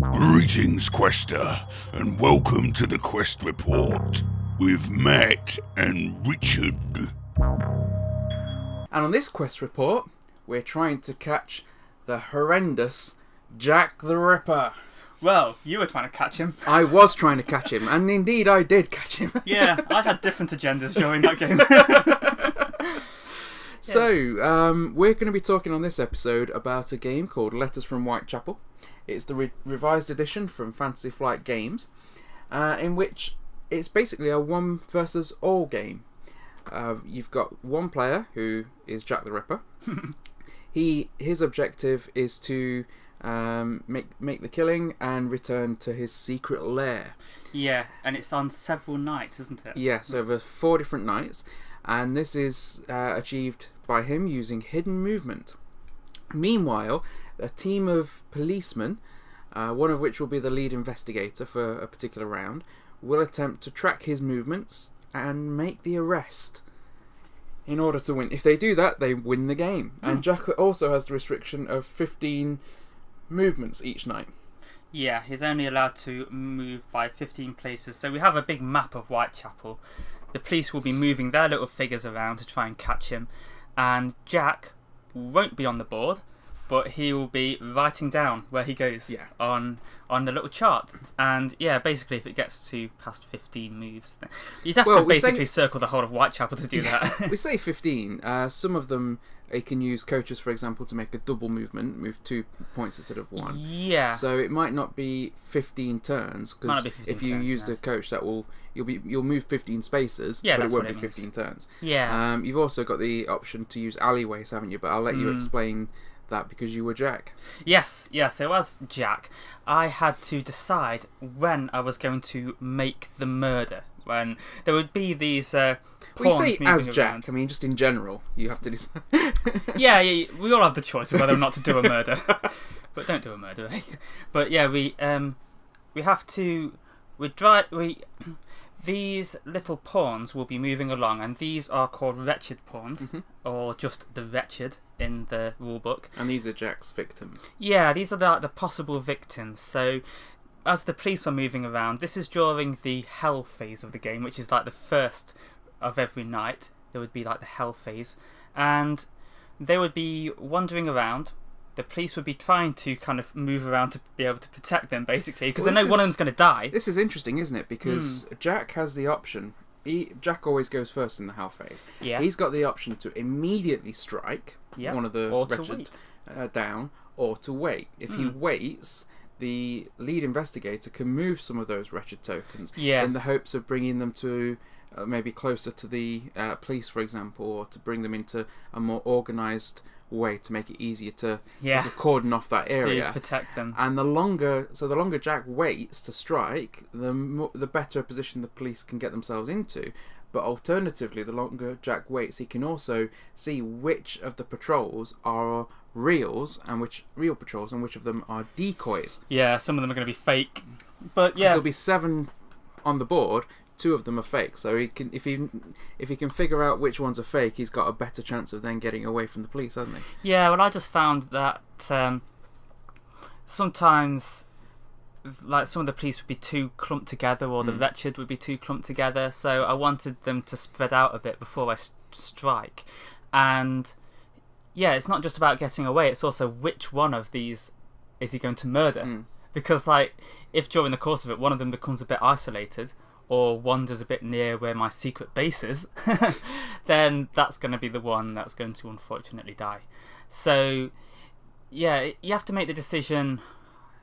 Greetings, Quester, and welcome to the Quest Report with Matt and Richard. And on this Quest Report, we're trying to catch the horrendous Jack the Ripper. Well, you were trying to catch him. I was trying to catch him, and indeed I did catch him. Yeah, I had different agendas during that game. So, we're going to be talking on this episode about a game called Letters from Whitechapel. It's the revised edition from Fantasy Flight Games, in which it's basically a one versus all game. You've got one player who is Jack the Ripper. His objective is to make the killing and return to his secret lair. Yeah, and it's on several nights, isn't it? Yes, over 4 different nights, and this is achieved by him using hidden movement. Meanwhile, a team of policemen, one of which will be the lead investigator for a particular round, will attempt to track his movements and make the arrest in order to win. If they do that, they win the game. And Jack also has the restriction of 15 movements each night. Yeah, he's only allowed to move by 15 places. So we have a big map of Whitechapel. The police will be moving their little figures around to try and catch him. And Jack won't be on the board, but he will be writing down where he goes on the little chart. And yeah, basically if it gets to past 15 moves, you'd have to basically circle the whole of Whitechapel to do that. We say 15. Some of them, you can use coaches, for example, to make a double movement, move 2 points instead of 1. Yeah. So it might not be 15 turns, because if you use the coach, you'll move 15 spaces, but it won't be 15 turns. Yeah. You've also got the option to use alleyways, haven't you? But I'll let you explain that because you were Jack. Yes, so as Jack, I had to decide when I was going to make the murder. When there would be these pawns we say as around. Jack, I mean just in general, you have to decide. yeah, we all have the choice of whether or not to do a murder, but don't do a murder. Eh? But yeah, we have to these little pawns will be moving along, and these are called wretched pawns, or just the wretched in the rulebook. And these are Jack's victims. Yeah, these are the possible victims. So as the police are moving around, this is during the hell phase of the game, which is like the first of every night. There would be like the hell phase, and they would be wandering around. The police would be trying to kind of move around to be able to protect them, basically, because they know one of them's going to die. This is interesting, isn't it? Because Jack has the option. Jack always goes first in the hell phase. Yeah. He's got the option to immediately strike one of the wretched down, or to wait. If he waits, the lead investigator can move some of those wretched tokens in the hopes of bringing them to maybe closer to the police, for example, or to bring them into a more organised way to make it easier to sort of cordon off that area to protect them. And the longer Jack waits to strike, the better position the police can get themselves into. But alternatively, the longer Jack waits, he can also see which of the patrols are real patrols and which of them are decoys. Yeah, some of them are going to be fake, but yeah, there'll be 7 on the board. 2 of them are fake, so he can if he can figure out which ones are fake, he's got a better chance of then getting away from the police, hasn't he? Yeah, well, I just found that sometimes, like, some of the police would be too clumped together, or the wretched would be too clumped together. So I wanted them to spread out a bit before I strike. And yeah, it's not just about getting away; it's also which one of these is he going to murder? Because, like, if during the course of it one of them becomes a bit isolated, or wanders a bit near where my secret base is, then that's going to be the one that's going to unfortunately die. So, yeah, you have to make the decision.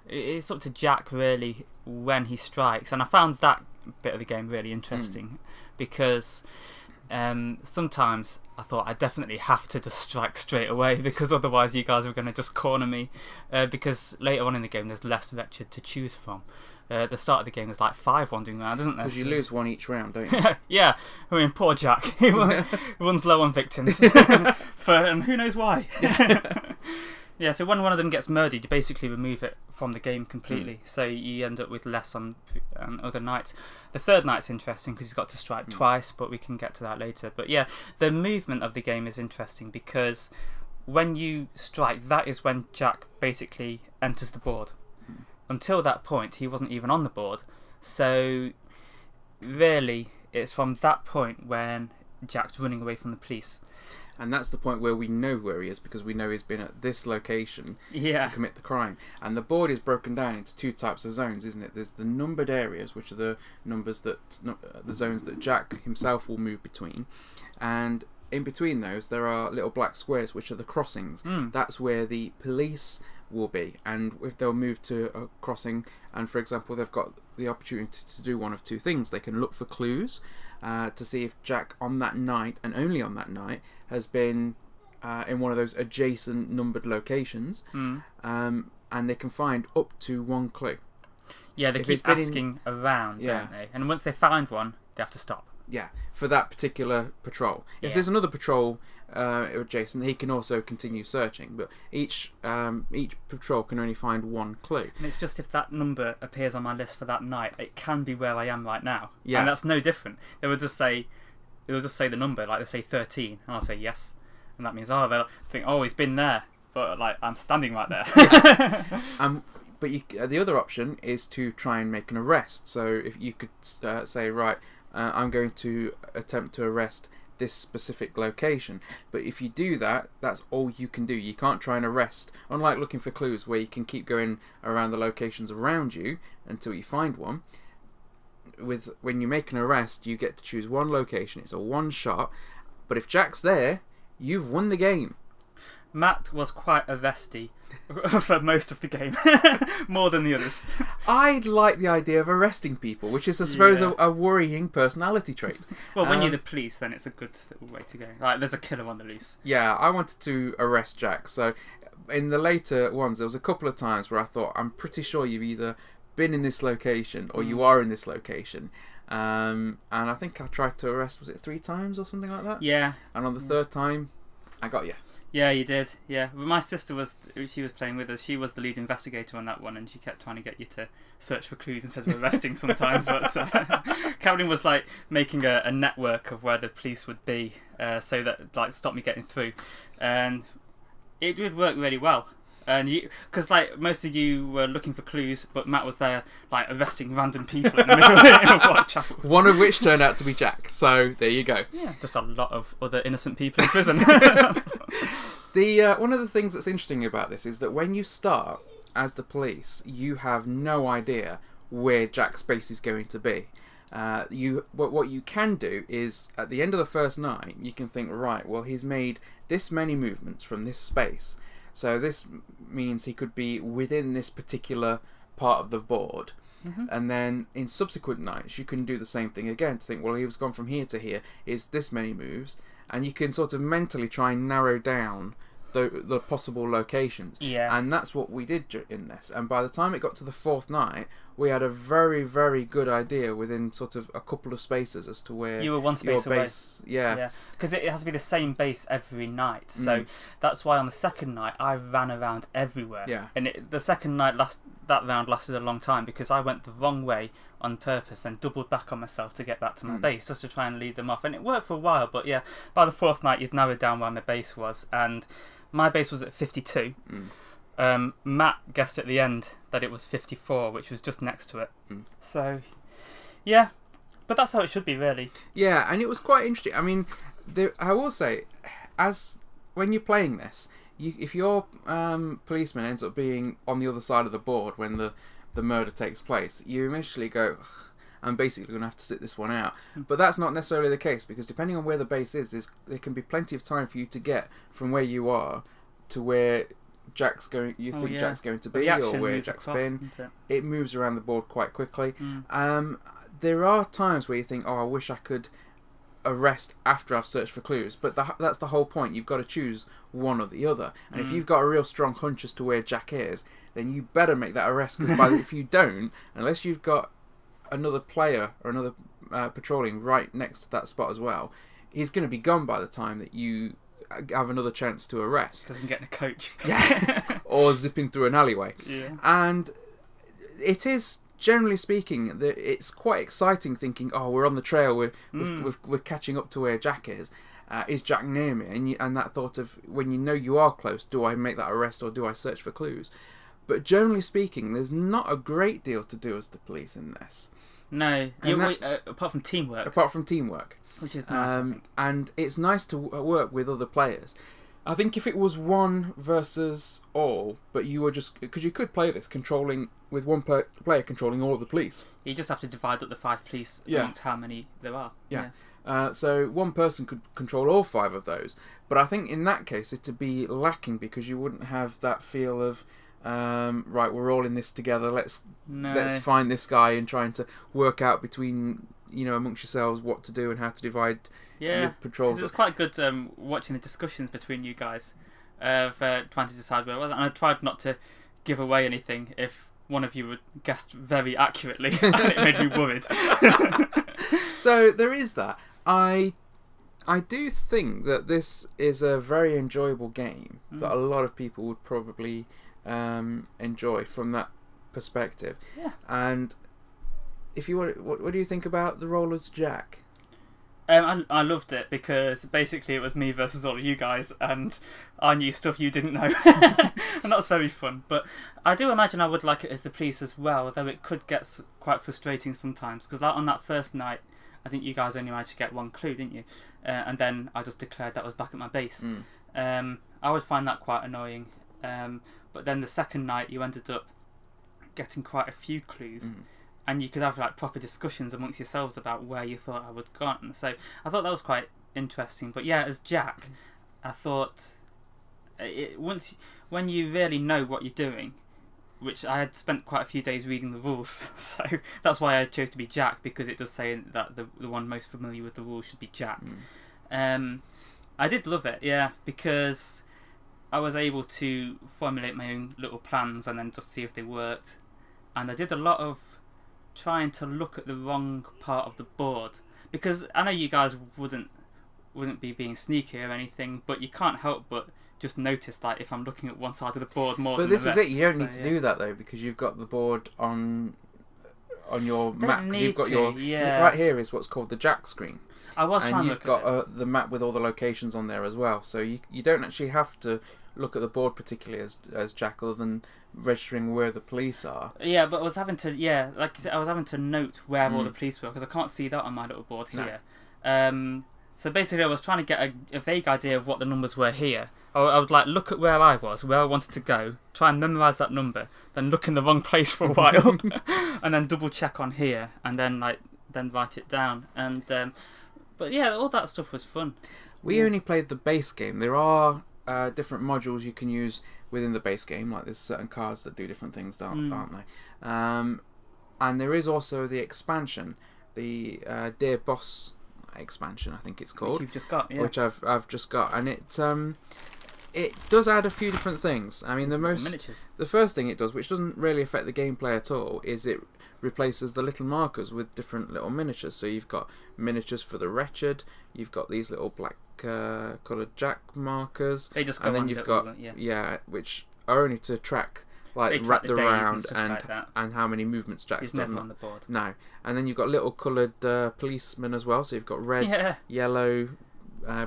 It's up to Jack, really, when he strikes. And I found that bit of the game really interesting, because sometimes I thought I definitely have to just strike straight away, because otherwise you guys are going to just corner me, because later on in the game there's less wretched to choose from. At the start of the game there's like 5 wandering around, isn't there? Because you lose 1 each round, don't you? Yeah, I mean, poor Jack. He runs low on victims. And who knows why. Yeah, so when one of them gets murdered, you basically remove it from the game completely. So you end up with less on other nights. The third night's interesting because he's got to strike twice, but we can get to that later. But yeah, the movement of the game is interesting because when you strike, that is when Jack basically enters the board. until that point, he wasn't even on the board. So really, it's from that point when Jack's running away from the police. And that's the point where we know where he is, because we know he's been at this location to commit the crime. And the board is broken down into two types of zones, isn't it? There's the numbered areas, which are the the zones that Jack himself will move between, and in between those there are little black squares, which are the crossings. That's where the police will be, and if they'll move to a crossing, and for example they've got the opportunity to do one of two things. They can look for clues to see if Jack on that night, and only on that night, has been in one of those adjacent numbered locations, and they can find up to one clue. Yeah, they keep asking around, don't they? And once they find one, they have to stop. Yeah, for that particular patrol. If there's another patrol adjacent, he can also continue searching, but each patrol can only find one clue. And it's just if that number appears on my list for that night, it can be where I am right now. Yeah. And that's no different. They will just say the number, like they say 13, and I'll say yes. And that means, they'll think, he's been there. But, like, I'm standing right there. But the other option is to try and make an arrest. So if you could say, right, I'm going to attempt to arrest this specific location. But if you do that, that's all you can do. You can't try and arrest, unlike looking for clues where you can keep going around the locations around you until you find one. When you make an arrest, you get to choose one location. It's a one shot. But if Jack's there, you've won the game. Matt was quite arresty for most of the game, more than the others. I like the idea of arresting people, which is, I suppose, a worrying personality trait. Well, when you're the police, then it's a good way to go. Like, there's a killer on the loose. Yeah, I wanted to arrest Jack. So, in the later ones, there was a couple of times where I thought, I'm pretty sure you've either been in this location or you are in this location. And I think I tried to arrest, was it 3 times or something like that? Yeah. And on the third time, I got you. Yeah, you did. Yeah, but my sister she was playing with us. She was the lead investigator on that one, and she kept trying to get you to search for clues instead of arresting sometimes. But Caroline was like making a network of where the police would be, so that like stop me getting through, and it did work really well. And because like most of you were looking for clues, but Matt was there like arresting random people in the middle of Whitechapel. One of which turned out to be Jack. So there you go. Yeah, just a lot of other innocent people in prison. One of the things that's interesting about this is that when you start as the police, you have no idea where Jack's base is going to be. What you can do is at the end of the first night, you can think, right, well, he's made this many movements from this space. So this means he could be within this particular part of the board. And then in subsequent nights, you can do the same thing again to think, well, he was gone from here to here, is this many moves. And you can sort of mentally try and narrow down the possible locations. Yeah. And that's what we did in this. And by the time it got to the 4th night, we had a very, very good idea within sort of a couple of spaces as to where you were one space your away. base, yeah. Because it has to be the same base every night. So that's why on the second night I ran around everywhere. Yeah. And the second night that round lasted a long time because I went the wrong way on purpose and doubled back on myself to get back to my base just to try and lead them off. And it worked for a while, but yeah, by the 4th night you'd narrowed down where my base was, and my base was at 52. Matt guessed at the end that it was 54, which was just next to it. So, yeah, but that's how it should be, really. Yeah, and it was quite interesting. I mean, I will say, when you're playing this, if your policeman ends up being on the other side of the board when the murder takes place, you initially go, I'm basically going to have to sit this one out. But that's not necessarily the case, because depending on where the base is, there can be plenty of time for you to get from where you are to where Jack's going. Jack's going to be, or where Jack's been. It moves around the board quite quickly. There are times where you think, I wish I could arrest after I've searched for clues, but that's the whole point. You've got to choose one or the other, and if you've got a real strong hunch as to where Jack is, then you better make that arrest, because if you don't, unless you've got another player or another patrolling right next to that spot as well, he's going to be gone by the time that you have another chance to arrest. Doesn't get in a coach. Yeah, or zipping through an alleyway. Yeah. And it is, generally speaking, it's quite exciting thinking, we're on the trail, we're catching up to where Jack is. Is Jack near me? And that thought of, when you know you are close, do I make that arrest or do I search for clues? But generally speaking, there's not a great deal to do as the police in this. No, And apart from teamwork. Apart from teamwork. Which is nice, I think. And it's nice to work with other players. I think if it was one versus all, but you were just... Because you could play this controlling... With one player controlling all of the police. You just have to divide up the 5 police amongst how many there are. Yeah. So one person could control all 5 of those. But I think in that case it'd be lacking because you wouldn't have that feel of... right, we're all in this together. Let's find this guy and trying to work out between amongst yourselves what to do and how to divide your patrols. It was quite good watching the discussions between you guys of trying to decide where it was, and I tried not to give away anything if one of you guessed very accurately, and it made me worried. So there is that. I do think that this is a very enjoyable game that a lot of people would probably enjoy from that perspective. Yeah. And if you what do you think about the role as Jack? I loved it because basically it was me versus all of you guys, and I knew stuff you didn't know, and that was very fun. But I do imagine I would like it as the police as well, though it could get quite frustrating sometimes. Because on that first night, I think you guys only managed to get 1 clue, didn't you? And then I just declared that I was back at my base. I would find that quite annoying. But then the second night, you ended up getting quite a few clues. And you could have like proper discussions amongst yourselves about where you thought I would have gone. So I thought that was quite interesting. But yeah, as Jack, I thought when you really know what you're doing, which I had spent quite a few days reading the rules, so that's why I chose to be Jack, because it does say that the one most familiar with the rules should be Jack. I did love it, yeah, because I was able to formulate my own little plans and then just see if they worked. And I did a lot of trying to look at the wrong part of the board, because I know you guys wouldn't be being sneaky or anything, but you can't help but just notice like if I'm looking at one side of the board more than the rest. But this is it, you don't need to do that though, because you've got the board on your map. You've got right here is what's called the Jack screen. I was trying to look at you've got the map with all the locations on there as well, so you don't actually have to look at the board particularly as Jack, other than registering where the police are. Yeah, but I was having to note where all the police were, because I can't see that on my little board here. No. So basically I was trying to get a vague idea of what the numbers were here. I would like look at where I was, where I wanted to go, try and memorise that number, then look in the wrong place for a while, and then double check on here, and then write it down. And but yeah, all that stuff was fun. We only played the base game. There are different modules you can use within the base game, like there's certain cards that do different things, aren't they? And there is also the expansion, the Dear Boss expansion, I think it's called. Which you've just got, yeah. Which I've just got, and it does add a few different things. I mean, the first thing it does, which doesn't really affect the gameplay at all, is it replaces the little markers with different little miniatures. So you've got miniatures for the Wretched, you've got these little black coloured Jack markers, they just go and then on you've got which are only to track the round and how many movements Jack's done. He's never on the board. No, and then you've got little coloured policemen as well. So you've got red, yellow,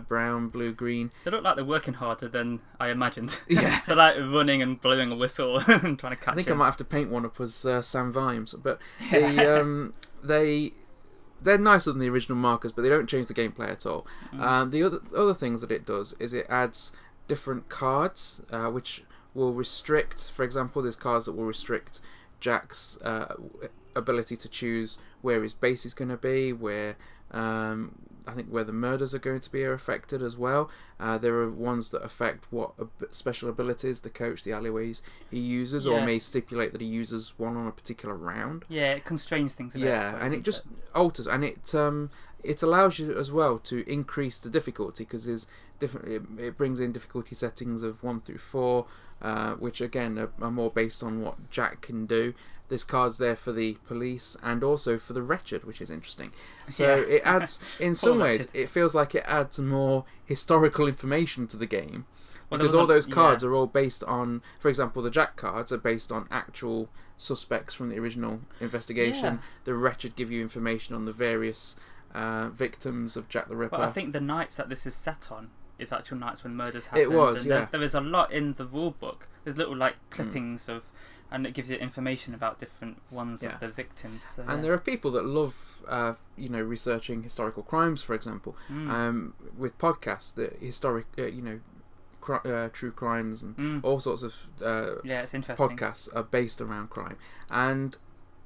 brown, blue, green. They look like they're working harder than I imagined. Yeah. They're like running and blowing a whistle and trying to catch I think him. I might have to paint one up as Sam Vimes, but they're nicer than the original markers, but they don't change the gameplay at all. The other things that it does is it adds different cards, which will restrict, for example, there's cards that will restrict Jack's ability to choose where his base is going to be, where I think where the murders are going to be are affected as well. There are ones that affect what special abilities the coach, the alleyways he uses, or may stipulate that he uses one on a particular round. Yeah, it constrains things a bit. Yeah, and it just alters, and it allows you as well to increase the difficulty, because there's it brings in difficulty settings of 1 through 4, which again are more based on what Jack can do. There's cards there for the police and also for the Wretched, which is interesting. So it adds, in some ways, it feels like it adds more historical information to the game. Because all those cards are all based on, for example, the Jack cards are based on actual suspects from the original investigation. Yeah. The Wretched give you information on the various victims of Jack the Ripper. Well, I think the nights that this is set on it's actual nights when murders happened. It was, and yeah. There is a lot in the rule book. There's little like clippings of, and it gives you information about different ones of the victims. So, and there are people that love, researching historical crimes, for example, with podcasts that historic, true crimes and all sorts of it's interesting. podcasts are based around crime. And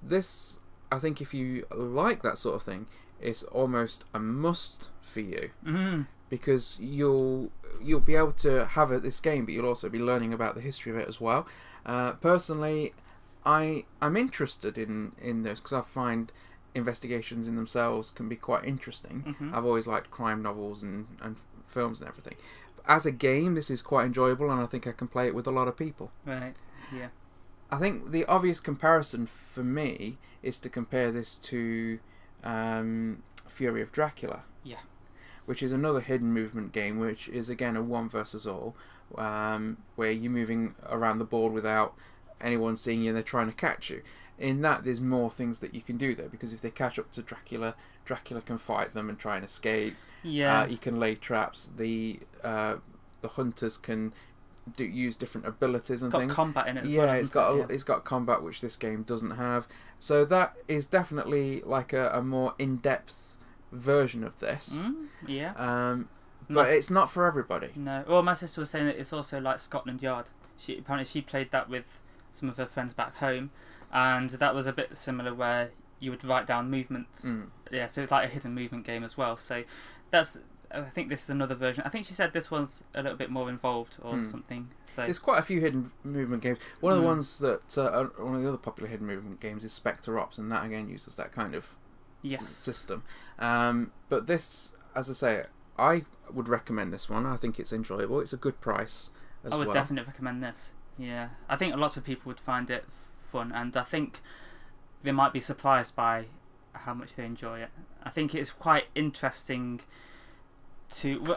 this, I think, if you like that sort of thing, is almost a must for you, because you'll be able to have this game, but you'll also be learning about the history of it as well. Personally, I'm interested in those because I find investigations in themselves can be quite interesting. I've always liked crime novels and films and everything. But as a game, this is quite enjoyable, and I think I can play it with a lot of people. Right. Yeah. I think the obvious comparison for me is to compare this to Fury of Dracula. Yeah. Which is another hidden movement game, which is again a one versus all, where you're moving around the board without anyone seeing you and they're trying to catch you. In that, there's more things that you can do there, because if they catch up to Dracula, Dracula can fight them and try and escape. Yeah. You can lay traps. The hunters can use different abilities and things. It's got combat in it as well. Yeah, it's got combat, which this game doesn't have. So that is definitely like a more in-depth version of this. But it's not for everybody. No. Well, my sister was saying that it's also like Scotland Yard. Apparently she played that with some of her friends back home, and that was a bit similar where you would write down movements. Yeah, so it's like a hidden movement game as well. So I think this is another version. I think she said this one's a little bit more involved or something. So there's quite a few hidden movement games. One of the ones that one of the other popular hidden movement games is Spectre Ops, and that again uses that kind of system. But this, as I say, I would recommend this one. I think it's enjoyable. It's a good price as well. I would definitely recommend this. Yeah, I think lots of people would find it fun, and I think they might be surprised by how much they enjoy it. I think it's quite interesting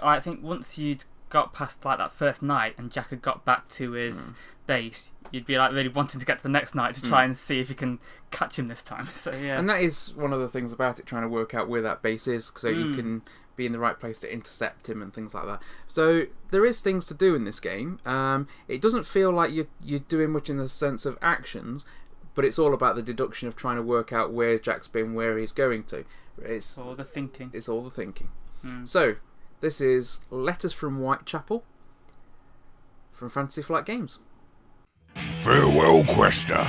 I think once you'd got past like that first night and Jack had got back to his base, you'd be like really wanting to get to the next night to try and see if you can catch him this time. So yeah, and that is one of the things about it, trying to work out where that base is, so you can be in the right place to intercept him and things like that. So there is things to do in this game. It doesn't feel like you're doing much in the sense of actions, but it's all about the deduction of trying to work out where Jack's been, where he's going to. It's all the thinking. It's all the thinking. So this is Letters from Whitechapel from Fantasy Flight Games. Farewell, Quester.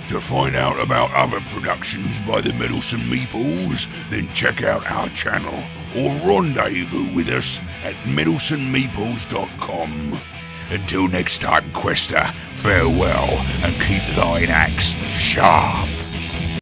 To find out about other productions by the Meddlesome Meeples, then check out our channel or rendezvous with us at meddlesomemeeples.com. Until next time, Quester, farewell and keep thine axe sharp.